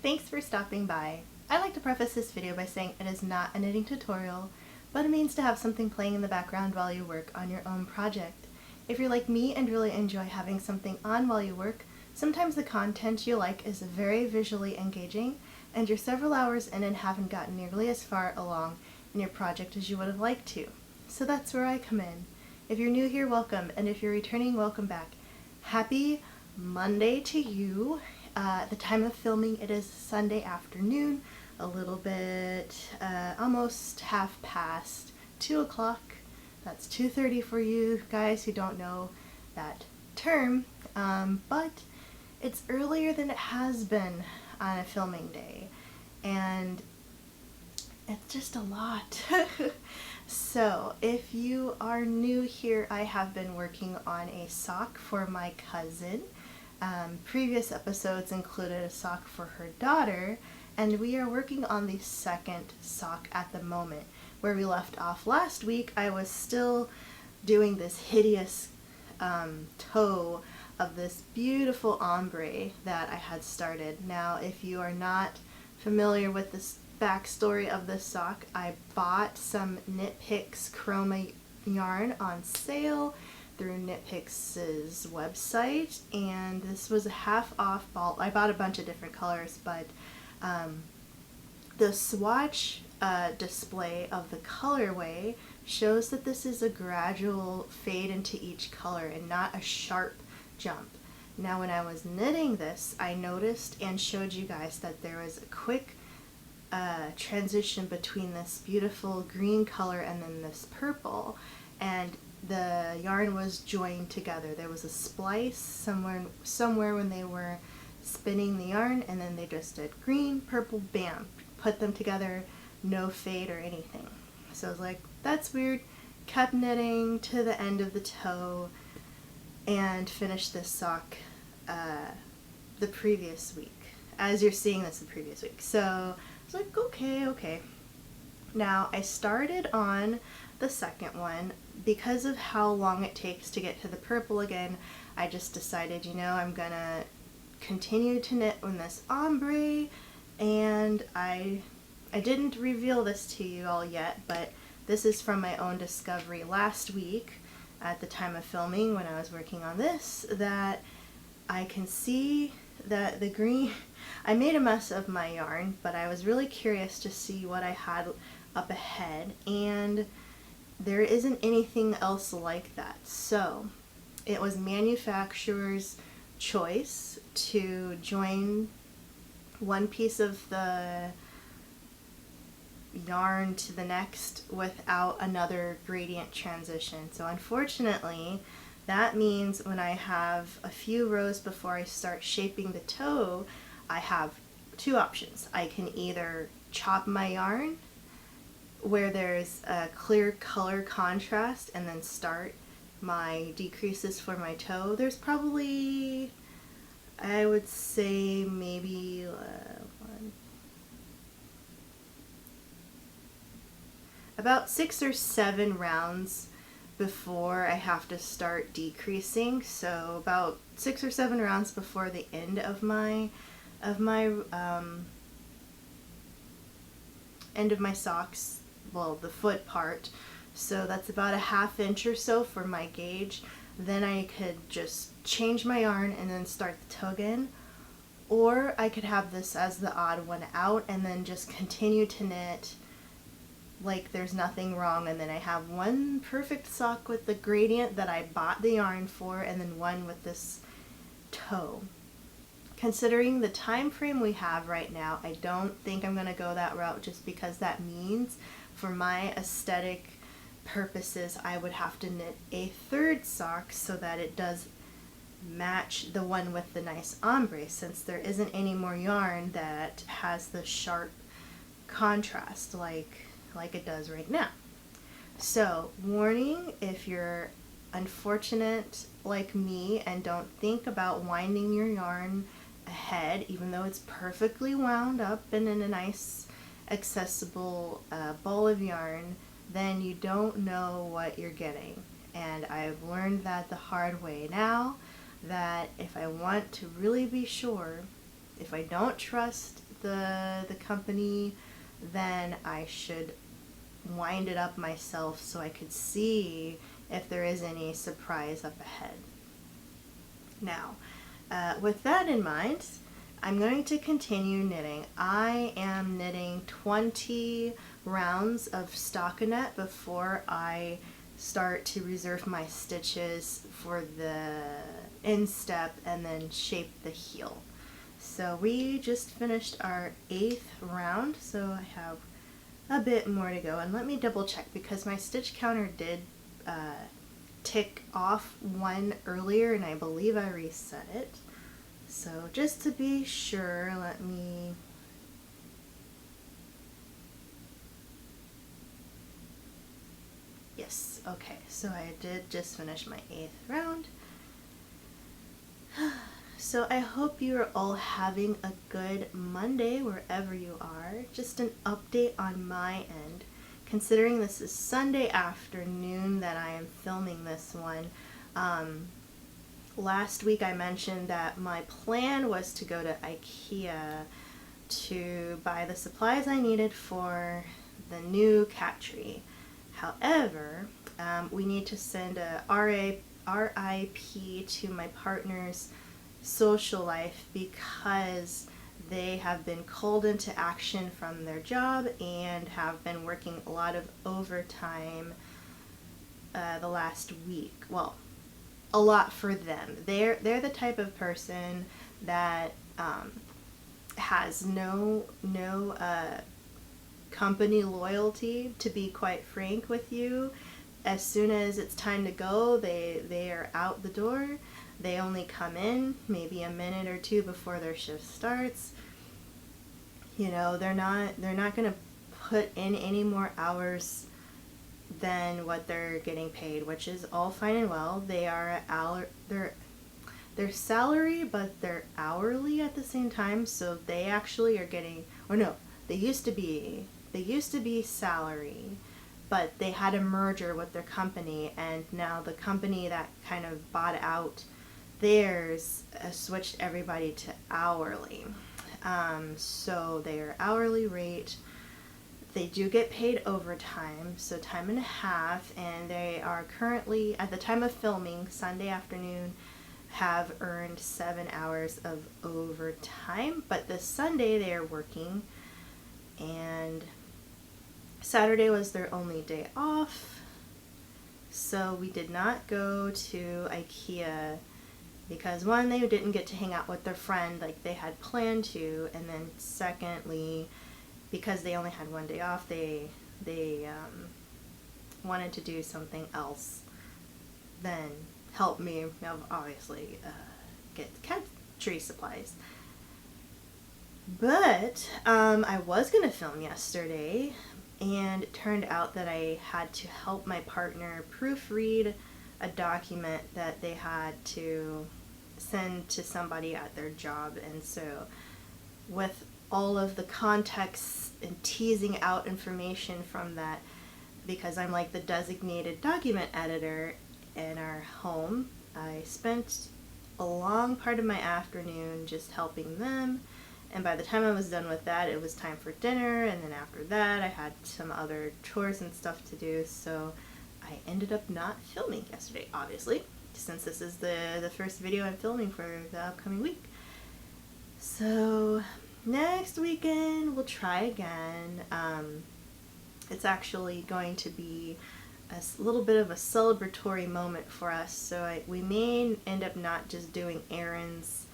Thanks for stopping by. I like to preface this video by saying it is not a knitting tutorial, but a means to have something playing in the background while you work on your own project. If you're like me and really enjoy having something on while you work, sometimes the content you like is very visually engaging, and you're several hours in and haven't gotten nearly as far along in your project as you would have liked to. So that's where I come in. If you're new here, welcome, and if you're returning, welcome back. Happy Monday to you. At the time of filming, it is Sunday afternoon, a little bit, almost half past 2 o'clock. That's 2:30 for you guys who don't know that term, but it's earlier than it has been on a filming day, and it's just a lot. So if you are new here, I have been working on a sock for my cousin. Previous episodes included a sock for her daughter, and we are working on the second sock at the moment. Where we left off last week, I was still doing this hideous toe of this beautiful ombre that I had started. Now, if you are not familiar with this backstory of this sock, I bought some Knit Picks chroma yarn on sale through Knit Picks' website, and this was a half off ball. I bought a bunch of different colors, but the swatch display of the colorway shows that this is a gradual fade into each color and not a sharp jump. Now when I was knitting this, I noticed and showed you guys that there was a quick transition between this beautiful green color and then this purple, and the yarn was joined together. There was a splice somewhere when they were spinning the yarn, and then they just did green, purple, bam, put them together, no fade or anything. So I was like, that's weird. Kept knitting to the end of the toe and finished this sock the previous week. As you're seeing this the previous week. So I was like, okay. Now I started on the second one. Because of how long it takes to get to the purple again, I just decided, I'm gonna continue to knit on this ombre, and I didn't reveal this to you all yet, but this is from my own discovery last week at the time of filming when I was working on this, that I can see that the green, I made a mess of my yarn, but I was really curious to see what I had up ahead, and there isn't anything else like that. So it was manufacturer's choice to join one piece of the yarn to the next without another gradient transition. So unfortunately, that means when I have a few rows before I start shaping the toe, I have two options. I can either chop my yarn where there's a clear color contrast and then start my decreases for my toe. There's probably, I would say, maybe about 6 or 7 rounds before I have to start decreasing. So about 6 or 7 rounds before the end of my end of my socks, well, the foot part. So that's about a ½ inch or so for my gauge. Then I could just change my yarn and then start the toe again, or I could have this as the odd one out and then just continue to knit like there's nothing wrong, and then I have one perfect sock with the gradient that I bought the yarn for, and then one with this toe. Considering the time frame we have right now, I don't think I'm going to go that route, just because that means for my aesthetic purposes I would have to knit a third sock so that it does match the one with the nice ombre, since there isn't any more yarn that has the sharp contrast like it does right now. So warning, if you're unfortunate like me and don't think about winding your yarn ahead, even though it's perfectly wound up and in a nice accessible ball of yarn, then you don't know what you're getting. And I've learned that the hard way now, that if I want to really be sure, if I don't trust the company, then I should wind it up myself so I could see if there is any surprise up ahead. Now, with that in mind, I'm going to continue knitting. I am knitting 20 rounds of stockinette before I start to reserve my stitches for the instep and then shape the heel. So we just finished our 8th round, so I have a bit more to go. And let me double check because my stitch counter did tick off one earlier and I believe I reset it. So just to be sure, let me yes, okay, so I did just finish my 8th round. So I hope you are all having a good Monday wherever you are. Just an update on my end. Considering this is Sunday afternoon that I am filming this one, last week I mentioned that my plan was to go to IKEA to buy the supplies I needed for the new cat tree. However, we need to send a RIP to my partner's social life because they have been called into action from their job and have been working a lot of overtime the last week. Well, a lot for them. They're the type of person that has no company loyalty, to be quite frank with you. As soon as it's time to go, they are out the door. They only come in maybe a minute or two before their shift starts. You know, they're not going to put in any more hours than what they're getting paid, which is all fine and well. They are they're salary, but they're hourly at the same time, so they actually are getting, or no, they used to be salary, but they had a merger with their company, and now the company that kind of bought out theirs switched everybody to hourly. So they are hourly rate. They do get paid overtime, so time and a half, and they are currently, at the time of filming, Sunday afternoon, have earned 7 hours of overtime, but this Sunday they are working, and Saturday was their only day off, so we did not go to IKEA because one, they didn't get to hang out with their friend like they had planned to, and then secondly, because they only had one day off, they wanted to do something else than help me, obviously, get cat tree supplies. But I was going to film yesterday, and it turned out that I had to help my partner proofread a document that they had to send to somebody at their job, and so with all of the context and teasing out information from that, because I'm like the designated document editor in our home, I spent a long part of my afternoon just helping them, and by the time I was done with that, it was time for dinner, and then after that I had some other chores and stuff to do, so I ended up not filming yesterday, obviously, since this is the first video I'm filming for the upcoming week. So next weekend we'll try again. It's actually going to be a little bit of a celebratory moment for us, so we may end up not just doing errands,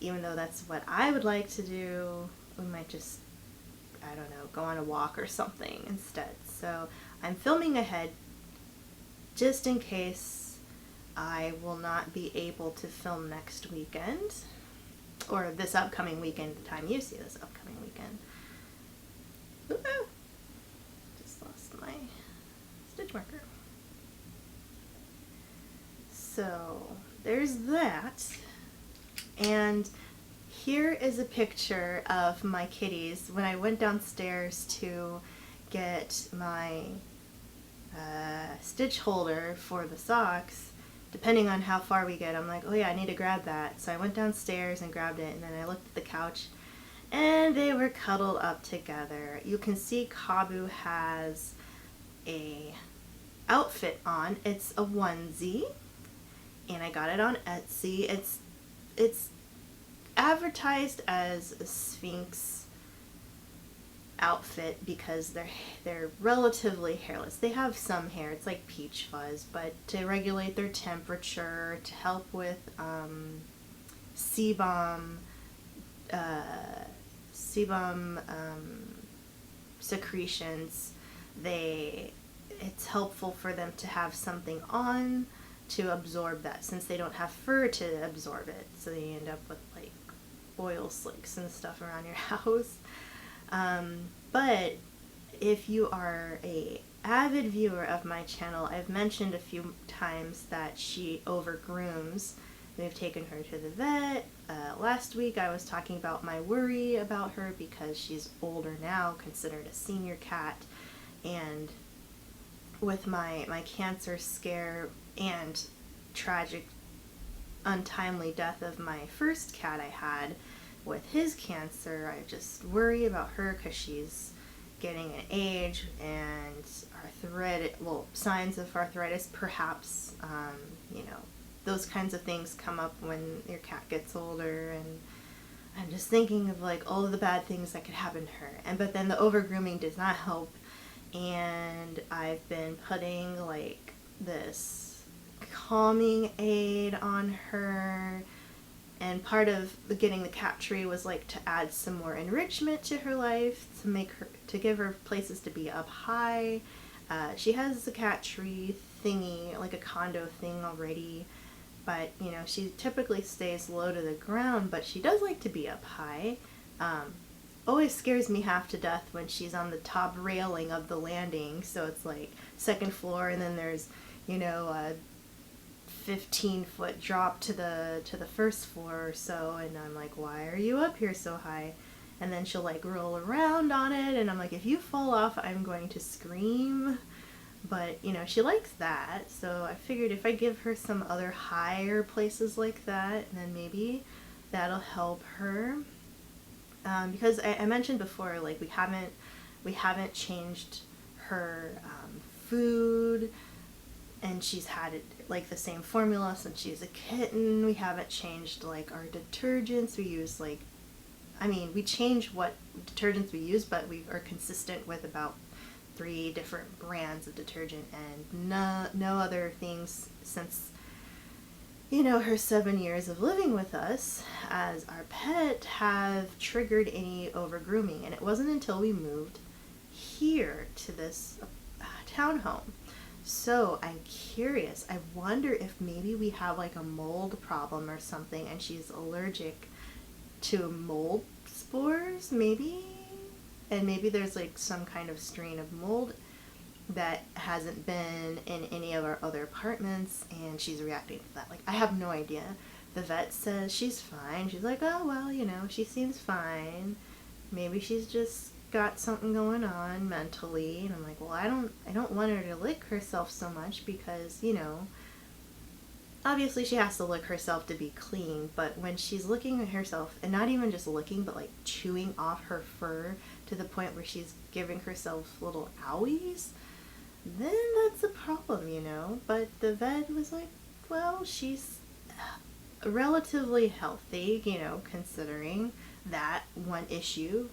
even though that's what I would like to do. We might just, I don't know, go on a walk or something instead. So I'm filming ahead just in case I will not be able to film next weekend, or this upcoming weekend, the time you see this upcoming weekend. Woo-hoo! Just lost my stitch marker. So there's that, and here is a picture of my kitties when I went downstairs to get my stitch holder for the socks. Depending on how far we get, I'm like, oh yeah, I need to grab that. So I went downstairs and grabbed it, and then I looked at the couch, and they were cuddled up together. You can see Kabu has a outfit on. It's a onesie, and I got it on Etsy. It's advertised as a Sphinx outfit because they're relatively hairless. They have some hair. It's like peach fuzz, but to regulate their temperature, to help with sebum sebum secretions, it's helpful for them to have something on to absorb that, since they don't have fur to absorb it, so you end up with like oil slicks and stuff around your house. But if you are a avid viewer of my channel, I've mentioned a few times that she overgrooms. We've taken her to the vet. Last week I was talking about my worry about her because she's older now, considered a senior cat, and with my cancer scare and tragic untimely death of my first cat I had with his cancer, I just worry about her because she's getting an age and signs of arthritis perhaps, those kinds of things come up when your cat gets older, and I'm just thinking of like all of the bad things that could happen to her. But then the over grooming does not help, and I've been putting like this calming aid on her, and part of getting the cat tree was like to add some more enrichment to her life, to give her places to be up high. She has a cat tree thingy, like a condo thing already, but she typically stays low to the ground, but she does like to be up high. Always scares me half to death when she's on the top railing of the landing, so it's like second floor, and then there's a 15-foot drop to the first floor or so, and I'm like, why are you up here so high? And then she'll like roll around on it, and I'm like, if you fall off, I'm going to scream. But she likes that, so I figured if I give her some other higher places like that, then maybe that'll help her. Because I mentioned before, like we haven't changed her food, and she's had it like the same formula since she's a kitten. We haven't changed like our detergents. We use we change what detergents we use, but we are consistent with about 3 different brands of detergent, and no other things since her 7 years of living with us as our pet have triggered any over grooming. And it wasn't until we moved here to this townhome. So I'm curious, I wonder if maybe we have like a mold problem or something, and she's allergic to mold spores, maybe? And maybe there's like some kind of strain of mold that hasn't been in any of our other apartments, and she's reacting to that. Like, I have no idea. The vet says she's fine. She's like, oh, well, she seems fine. Maybe she's just got something going on mentally. And I'm like, well, I don't want her to lick herself so much because, obviously she has to lick herself to be clean, but when she's licking herself, and not even just licking, but like chewing off her fur to the point where she's giving herself little owies, then that's a problem, But the vet was like, well, she's relatively healthy, considering that one issue,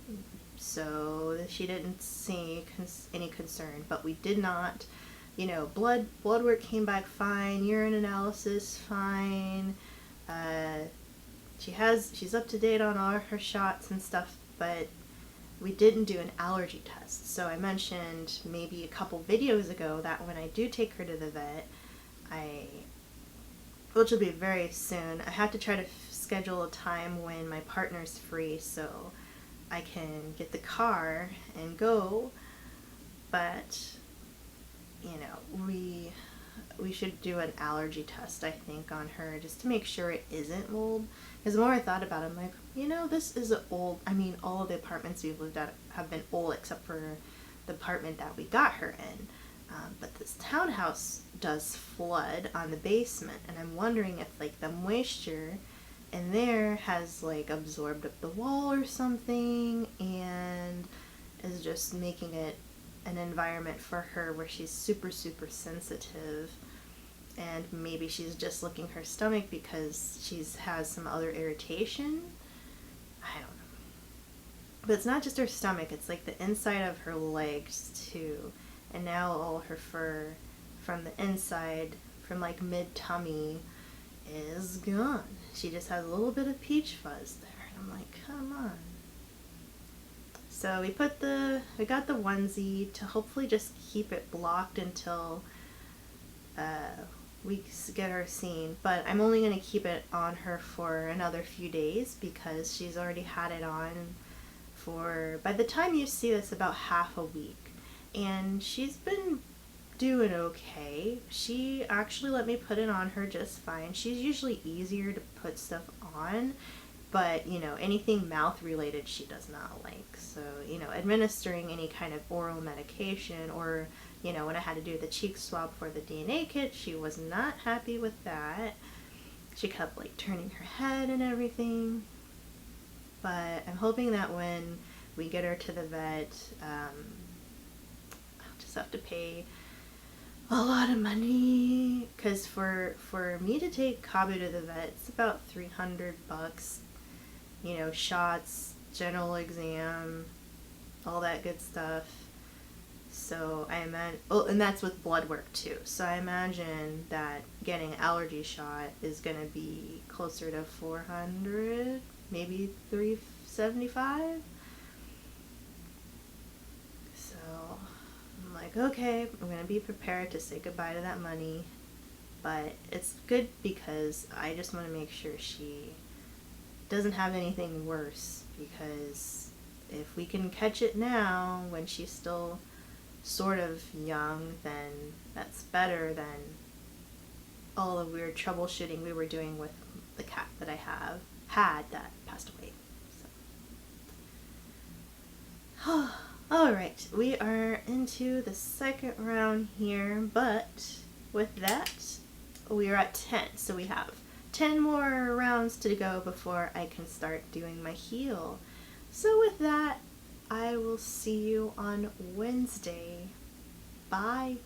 so she didn't see any concern. But we did not, blood work came back fine, urine analysis fine, she's up to date on all her shots and stuff, but we didn't do an allergy test. So I mentioned maybe a couple videos ago that when I do take her to the vet, which will be very soon, I have to try to schedule a time when my partner's free so I can get the car and go. But we should do an allergy test, I think, on her, just to make sure it isn't mold. Because the more I thought about it, I'm like, this is old. All of the apartments we've lived at have been old except for the apartment that we got her in. But this townhouse does flood on the basement, and I'm wondering if like the moisture in there has like absorbed up the wall or something and is just making it an environment for her where she's super, super sensitive. And maybe she's just licking her stomach because she's has some other irritation. I don't know. But it's not just her stomach, it's like the inside of her legs too. And now all her fur from the inside, from like mid-tummy, is gone. She just has a little bit of peach fuzz there. And I'm like, come on. So we got the onesie to hopefully just keep it blocked until we get her seen. But I'm only going to keep it on her for another few days because she's already had it on for, by the time you see this, about half a week. And she's been doing okay. She actually let me put it on her just fine. She's usually easier to put stuff on, but anything mouth related she does not like. So administering any kind of oral medication, or when I had to do the cheek swab for the DNA kit, she was not happy with that. She kept like turning her head and everything. But I'm hoping that when we get her to the vet, I'll just have to pay a lot of money, because for me to take Kabu to the vet, it's about $300. Shots, general exam, all that good stuff. So I imagine, and that's with blood work too. So I imagine that getting an allergy shot is gonna be closer to $400, maybe $375. So I'm like, okay, I'm gonna be prepared to say goodbye to that money. But it's good because I just want to make sure she doesn't have anything worse, because if we can catch it now when she's still sort of young, then that's better than all the weird troubleshooting we were doing with the cat that I had that passed away. So. Alright, we are into the second round here, but with that, we are at 10, so we have 10 more rounds to go before I can start doing my heel. So with that, I will see you on Wednesday. Bye.